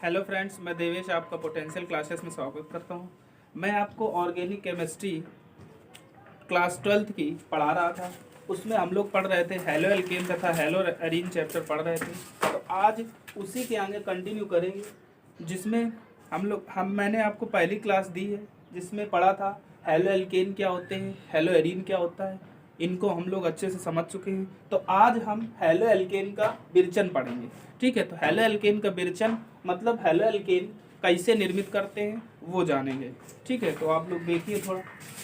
Hello friends, मैं देवेश आपका potential classes में स्वागत करता हूं। मैं आपको ऑर्गेनिक केमिस्ट्री क्लास 12th की पढ़ा रहा था। उसमें हम लोग पढ़ रहे थे हेलो एल्केन तथा हेलो एरीन चैप्टर पढ़ रहे थे। तो आज उसी के आगे कंटिन्यू करेंगे, जिसमें मैंने आपको पहली क्लास दी है जिसमें पढ़ा था हेलो एल्केन क्या होते हैं, हेलो एरीन क्या होता है। इनको हम लोग अच्छे से समझ चुके हैं। तो आज हम हेलो एल्केन का विरचन पढ़ेंगे। ठीक है, तो हेलो एल्केन का विरचन मतलब हेलो एल्केन कैसे निर्मित करते हैं वो जानेंगे। ठीक है, तो आप लोग देखिए थोड़ा।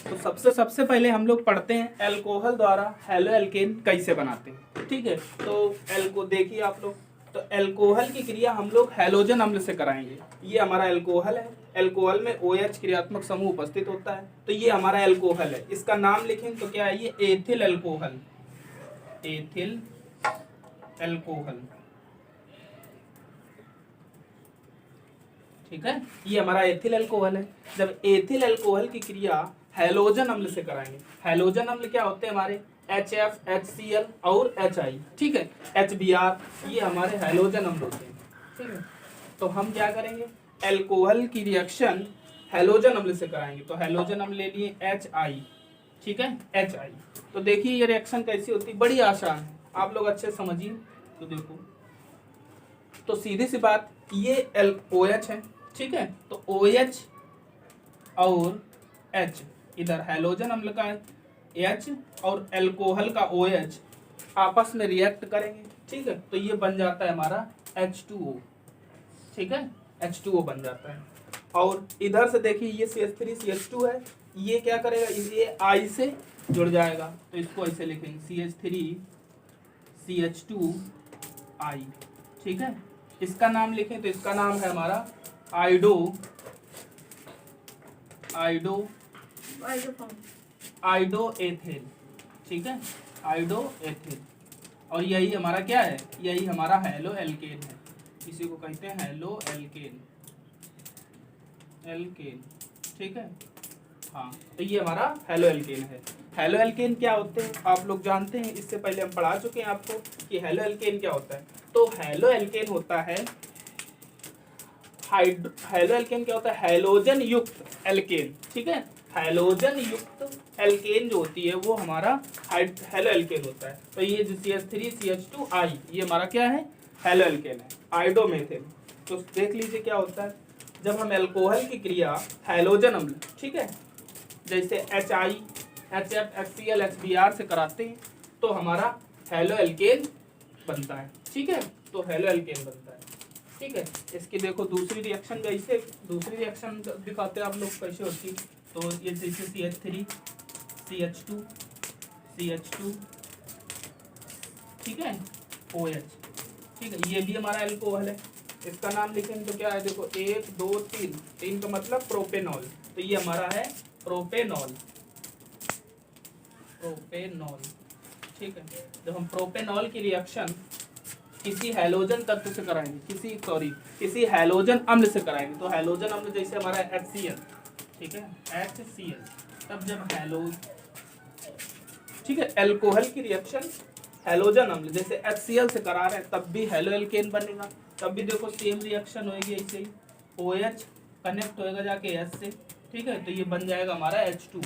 तो सबसे पहले हम लोग पढ़ते हैं अल्कोहल द्वारा हेलो एल्केन कैसे बनाते हैं। ठीक है, तो एल्को देखिए आप लोग। तो अल्कोहल की क्रिया हम लोग हैलोजन अम्ल से कराएंगे। ये हमारा अल्कोहल है। अल्कोहल में OH क्रियात्मक समूह उपस्थित होता है। तो ये हमारा अल्कोहल है। इसका नाम लिखें तो क्या है, ये एथिल अल्कोहल। Ethyl alcohol. ठीक है, ये हमारा एथिल अल्कोहल है। जब एथिल अल्कोहल की क्रिया हैलोजन अम्ल से कराएंगे। हैलोजन अम्ल क्या होते हैं हमारे, HF, HCl और HI। ठीक है, HBr, ये हमारे हैलोजन अम्ल होते हैं। ठीक है, तो हम क्या करेंगे, अल्कोहल की रिएक्शन हैलोजन अम्ल से कराएंगे। तो हैलोजन अम्ल ले लिए HI। ठीक है, HI। तो देखिए ये रिएक्शन कैसी होती है, बड़ी आसान है, आप लोग अच्छे समझिए। तो देखो, तो सीधी सी बात, ये OH है। ठीक है, तो OH और H, इधर हैलोजन अम्ल का H और अल्कोहल का OH आपस में रिएक्ट करेंगे। ठीक है, तो ये बन जाता है हमारा H2O। ठीक है, H2O बन जाता है। और इधर से देखिए ये CH3CH2 है, ये क्या करेगा, ये I से जुड़ जाएगा। तो इसको ऐसे लिखेंगे CH3CH2I। ठीक है, इसका नाम लिखें तो इसका नाम है हमारा आइडोएथिल। ठीक है, आइडोएथिल। और यही हमारा क्या है, यही हमारा हेलो एल्केन है। इसी को कहते हैं हेलो एल्केन। ठीक है, हाँ, तो ये हमारा हेलो एल्केन है। हेलो एल्केन क्या होते हैं आप लोग जानते हैं, इससे पहले हम पढ़ा चुके हैं आपको कि हेलो एल्केन क्या होता है। तो हेलो एल्केन होता है हेलो एल्केन क्या होता है, हैलोजन युक्त एल्केन। ठीक है, हैलोजन युक्त एल्केन जो होती है वो हमारा हेलो एल्केन होता है। तो ये जो CH3CH2I, ये हमारा क्या है, हेलो एल्केन है, आइडोमेथिल। तो देख लीजिए क्या होता है, जब हम अल्कोहल की क्रिया हैलोजन अम्ल, ठीक है, जैसे HI, HF, HCl, HBr से कराते हैं तो हमारा हेलो एल्केन बनता है। ठीक है, तो हेलो एल्केन बनता है। ठीक है, इसकी देखो दूसरी रिएक्शन दूसरी रिएक्शन दिखाते हैं आप लोग कैसे होती। तो ये जैसे CH3CH2 ठीक है, OH। ठीक है, ये भी हमारा अल्कोहल है। इसका नाम लिखेंगे तो क्या है, देखो 1 2 3, 3 का मतलब प्रोपेनॉल। तो ये हमारा है प्रोपेनॉल। ठीक है, जब हम प्रोपेनॉल की रिएक्शन किसी हैलोजन तत्व से कराएंगे, किसी हैलोजन अम्ल से कराएंगे। तो हैलोजन अम्ल जैसे हमारा HCl। ठीक है, HCl। तब जब ठीक है, अल्कोहल की रिएक्शन हैलोजन अम्ल जैसे HCl से करा रहे हैं तब भी हेलो एल्केन बनेगा। तब भी देखो सेम रिएक्शन होगी, ऐसे ही OH कनेक्ट होएगा जाके H से। ठीक है, तो ये बन जाएगा हमारा H2O।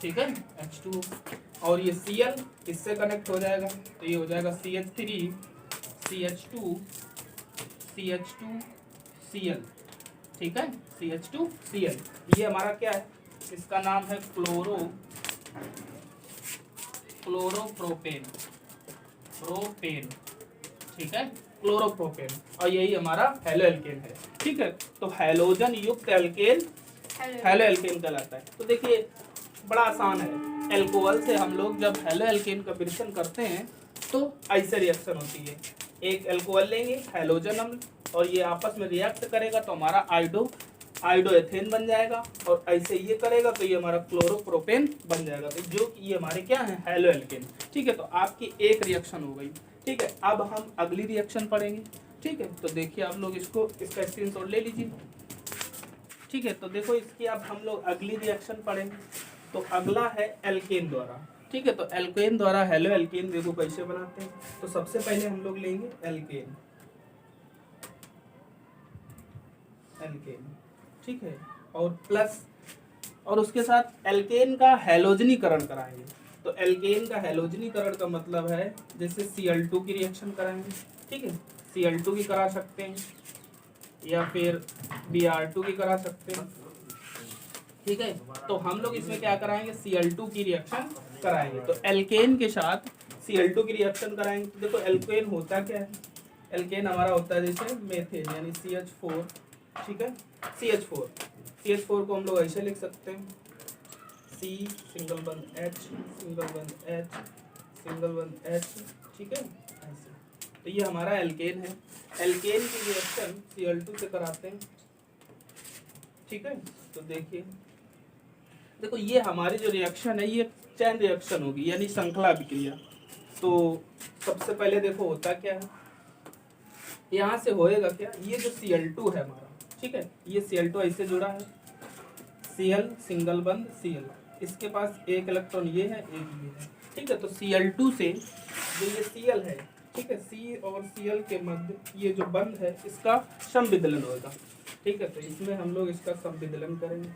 ठीक है, H2O। और ये Cl इससे कनेक्ट हो जाएगा तो ये हो जाएगा CH3CH2Cl। ठीक है, CH2Cl। ये हमारा क्या है, इसका नाम है क्लोरोप्रोपेन। ठीक है, क्लोरोप्रोपेन। और यही हमारा हेलो एल्केन है। ठीक है, तो हैलोजन युक्त एल्केन हेलो एल्केन कहलाता है। तो देखिए बड़ा आसान है, अल्कोहल से हम लोग जब हेलो एल्केन का विरचन करते हैं तो ऐसे रिएक्शन होती है। एक अल्कोहल लेंगे हैलोजन अम्ल और ये आपस में रिएक्ट करेगा तो हमारा आइडोएथेन बन जाएगा। और ऐसे ये करेगा तो ये हमारा क्लोरोप्रोपेन बन जाएगा। तो जो कि ये हमारे क्या है, हेलो एल्केन। ठीक है, तो आपकी एक रिएक्शन हो गई। ठीक है, अब हम अगली रिएक्शन पढ़ेंगे। ठीक है, तो देखिए आप लोग इसका स्क्रीनशॉट ले लीजिए। ठीक है, तो देखो इसकी अब हम लोग अगली रिएक्शन पढ़ेंगे। तो अगला है एल्केन द्वारा। ठीक है, तो एल्केन द्वारा हेलो एल्केन देखो कैसे बनाते हैं। तो सबसे पहले हम लोग लेंगे एल्केन। एल्केन, ठीक है, और प्लस, और उसके साथ एल्केन का हैलोजनीकरण कराएंगे। तो एल्केन का हैलोजनीकरण का मतलब है जैसे Cl2 की रिएक्शन कराएंगे, ठीक है, Cl2 की करा सकते हैं या फिर Br2 की करा सकते हैं, ठीक है। तो हम लोग इसमें क्या कराएंगे, Cl2 की रिएक्शन कराएंगे। तो एल्केन के साथ Cl2 की रिएक्शन कराएंगे। तो देखो एल्केन होता क्या है, एल्केन हमारा होता है जैसे मेथेन यानी CH4, ठीक है, CH4 को हम लोग ऐसे लिख सकते हैं, C सिंगल बंद H सिंगल बंद H सिंगल बंद H, ठीक है, ऐसे। तो ये हमारा एल्केन है। एल्केन की रिएक्शन Cl2 से कराते हैं, ठीक है। तो देखिए, देखो ये हमारी जो रिएक्शन है ये चैन रिएक्शन होगी यानी श्रृंखला अभिक्रिया। तो सबसे पहले देखो होता क्या है, यहाँ से होएगा क्या, ये जो Cl2 है हमारा, ठीक है, ये Cl2 ऐसे जुड़ा है, Cl सिंगल बंद Cl, इसके पास एक इलेक्ट्रॉन ये है, एक ये है, ठीक है। तो Cl2 से जो ये Cl है, ठीक है, C और Cl के मध्य ये जो बंध है इसका समविदलन होगा, ठीक है। तो इसमें हम लोग इसका समविदलन करेंगे,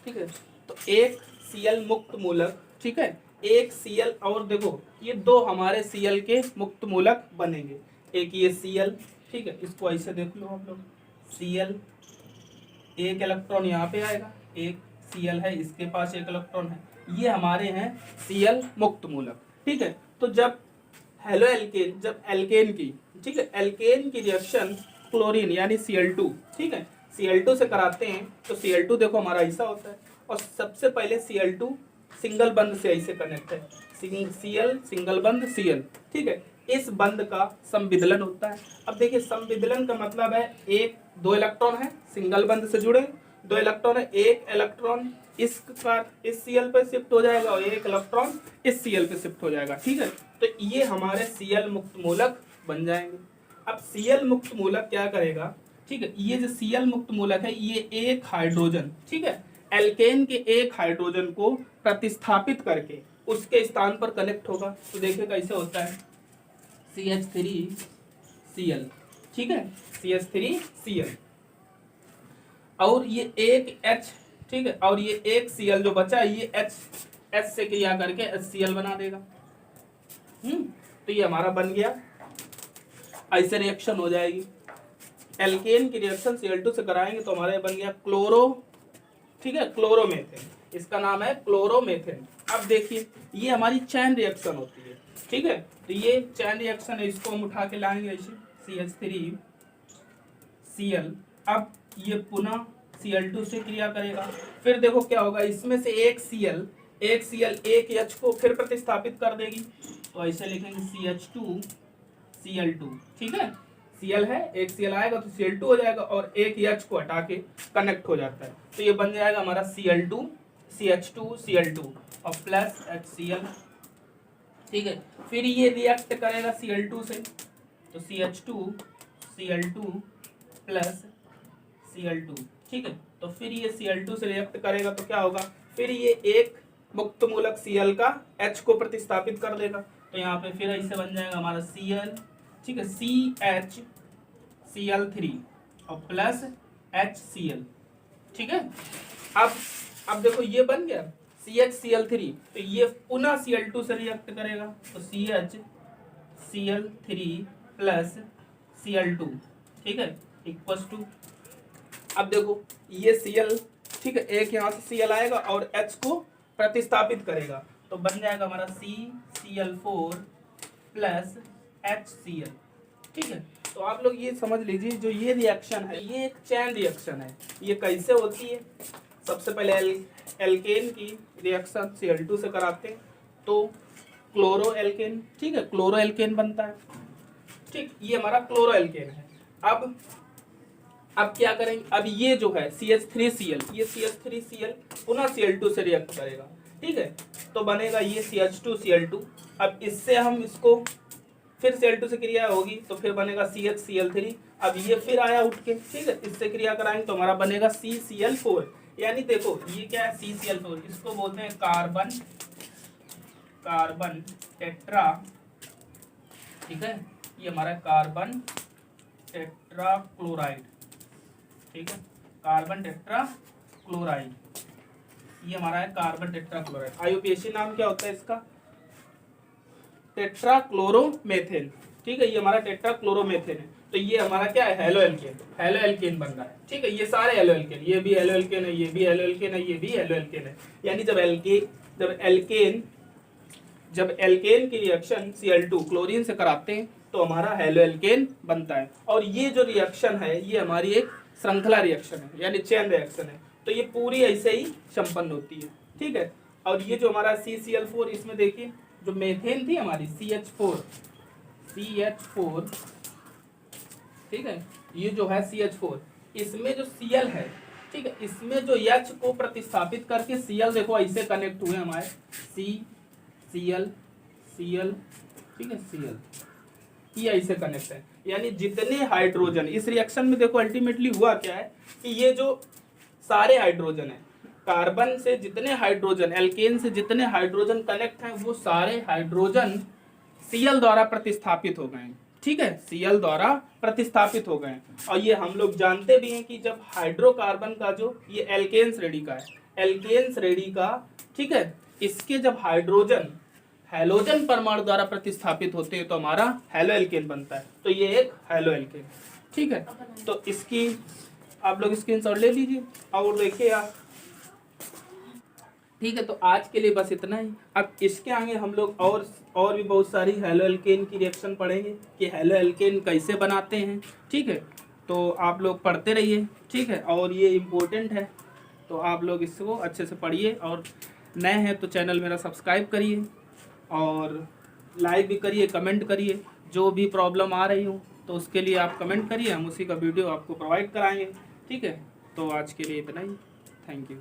ठीक है। तो एक Cl मुक्त मूलक, ठीक है, एक Cl, और देखो ये दो हमारे Cl के मुक्त मूलक बनेंगे, एक ये Cl, ठीक है, इसको ऐसे देख लो आप लोग, Cl एक इलेक्ट्रॉन यहाँ पे आएगा, एक Cl है इसके पास एक इलेक्ट्रॉन है, ये हमारे हैं Cl मुक्त मूलक, ठीक है। तो जब हेलो एल्केन, जब एल्केन की, ठीक है, एल्केन की रिएक्शन क्लोरीन यानी Cl2, ठीक है, Cl2 से कराते हैं तो Cl2 देखो हमारा ऐसा होता है, और सबसे पहले Cl2 सिंगल बंध से ऐसे कनेक्ट है, Cl सिंगल बंध Cl, ठीक है, इस बंध का संविदलन होता है। अब देखिए संविदलन का मतलब है एक दो इलेक्ट्रॉन है सिंगल बंध से जुड़े, दो इलेक्ट्रॉन है, एक इलेक्ट्रॉन इस Cl पे शिफ्ट हो जाएगा और एक इलेक्ट्रॉन इस Cl पे शिफ्ट हो जाएगा, ठीक है। तो ये हमारे Cl मुक्त मूलक बन जाएंगे। अब Cl मुक्त मूलक क्या करेगा, ठीक है, ये जो Cl मुक्त मूलक है ये एक हाइड्रोजन, ठीक है, एल्केन के एक हाइड्रोजन को प्रतिस्थापित करके उसके स्थान पर कनेक्ट होगा। तो देखिए कैसे होता है, CH3Cl, ठीक है, CH3Cl, और ये एक H, ठीक है, और ये एक Cl जो बचा ये H से क्रिया करके HCl बना देगा। तो ये हमारा बन गया, ऐसे रिएक्शन हो जाएगी। एल्केन की रिएक्शन Cl2 से कराएंगे तो हमारे बन गया क्लोरो, ठीक है, क्लोरोमेथेन, इसका नाम है क्लोरोमेथेन। अब देखिए ये हमारी चैन रिएक्शन होती है, ठीक है। तो ये चैन रिएक्शन है, इसको हम उठा के लाएंगे ऐसे CH3Cl, अब ये पुनः Cl2 से क्रिया करेगा, फिर देखो क्या होगा, इसमें से एक Cl एक H को फिर प्रतिस्थापित कर देगी, तो ऐसे लिखेंगे CH2Cl2, ठीक है, Cl है, एक Cl आएगा तो Cl2 हो जाएगा और एक H को हटा के कनेक्ट हो जाता है, तो ये बन जाएगा हमारा Cl2 CH2Cl2 और प्लस HCl, ठीक है। फिर ये रिएक्ट करेगा Cl2 से, तो CH2Cl2 प्लस Cl2, ठीक है। तो फिर ये Cl2 से रिएक्ट करेगा तो क्या होगा, फिर ये एक मुक्त मूलक Cl का H को प्रतिस्थापित कर देगा, तो यहाँ पे फिर ऐसे बन जाएगा हमारा Cl, ठीक है, CHCl3 और प्लस HCl, ठीक है। अब देखो ये बन गया CHCl3, तो ये पुनः Cl2 से रिएक्ट करेगा, तो CHCl3 प्लस Cl2, ठीक है, इक्वल्स टू, अब देखो ये Cl, ठीक है, एक यहाँ से Cl आएगा और H को प्रतिस्थापित करेगा, तो बन जाएगा हमारा CCl4 प्लस HCl, ठीक है। तो आप लोग ये समझ लीजिए जो ये रिएक्शन है ये एक चैन रिएक्शन है। ये कैसे होती है, सबसे पहले एल्केन की रिएक्शन Cl2 से कराते हैं तो क्लोरो एल्केन, ठीक है, क्लोरो एल्केन बनता है, ठीक, ये हमारा क्लोरो एल्केन है। अब क्या करेंगे, अब ये जो है CH3Cl, ये CH3Cl पुनः Cl2 से रिएक्ट करेगा, ठीक है, तो बनेगा ये CH2Cl2। अब इससे हम इसको फिर Cl2 से क्रिया होगी तो फिर बनेगा CHCl3, अब ये फिर आया उठ के, ठीक है, इससे क्रिया कराएंगे तो हमारा बनेगा CCl4, यानी देखो ये क्या है CCl4, इसको बोलते हैं कार्बन टेट्रा, ठीक है, ये हमारा कार्बन टेट्राक्लोराइड, ठीक है, कार्बन टेट्राक्लोराइड, ये हमारा है कार्बन टेट्राक्लोराइड। आईयूपीएसी नाम क्या होता है इसका? टेट्राक्लोरोमेथेन, ठीक है, ये हमारा टेट्राक्लोरोमेथेन है। तो ये हमारा क्या है? हेलो एल्केन, हेलो एल्केन बन रहा है, ठीक है। ये सारे हेलो एल्केन, ये भी हेलो एल्केन है, ये भी हेलो एल्केन है, ये भी हेलो एल्केन है। यानी जब एल्केन की रिएक्शन Cl2 क्लोरीन से कराते हैं तो हमारा हेलो एल्केन बनता है। और ये जो रिएक्शन है ये हमारी एक श्रृंखला रिएक्शन है, यानी चेन रिएक्शन है। तो ये पूरी ऐसे ही संपन्न होती है, ठीक है। और ये जो हमारा CCl4, इसमें देखिए जो मेथेन थी हमारी CH4, ठीक है, ये जो है CH4, इसमें जो Cl है, ठीक है, इसमें जो H को प्रतिस्थापित करके Cl देखो ऐसे कनेक्ट हुए हमारे Cl, ठीक है, Cl, ये ऐसे कनेक्ट है। यानी जितने हाइड्रोजन इस रिएक्शन में, देखो अल्टीमेटली हुआ क्या है कि ये जो सारे हाइड्रोजन है, कार्बन से जितने हाइड्रोजन, एल्केन से जितने हाइड्रोजन कनेक्ट हैं, वो सारे हाइड्रोजन Cl द्वारा प्रतिस्थापित हो गए, ठीक है, Cl द्वारा प्रतिस्थापित हो गए। और ये हम लोग जानते भी हैं कि जब हाइड्रोकार्बन का जो ये एल्केन श्रेणी का है, एल्केन श्रेणी का, ठीक है, इसके जब हाइड्रोजन हैलोजन परमाणु द्वारा प्रतिस्थापित होते हैं तो हमारा हेलो एल्केन बनता है। तो ये एक हेलो एल्केन, ठीक है। तो इसकी आप लोग स्क्रीनशॉट ले लीजिए और देखिए आप, ठीक है। तो आज के लिए बस इतना ही। अब इसके आगे हम लोग और भी बहुत सारी हेलो एल्केन की रिएक्शन पढ़ेंगे कि हेलो एल्केन कैसे बनाते हैं, ठीक है। तो आप लोग पढ़ते रहिए, ठीक है, और ये इम्पोर्टेंट है, तो आप लोग इसको अच्छे से पढ़िए। और नए हैं तो चैनल मेरा सब्सक्राइब करिए और लाइक भी करिए, कमेंट करिए। जो भी प्रॉब्लम आ रही हो तो उसके लिए आप कमेंट करिए, हम उसी का वीडियो आपको प्रोवाइड कराएंगे, ठीक है। तो आज के लिए इतना ही, थैंक यू।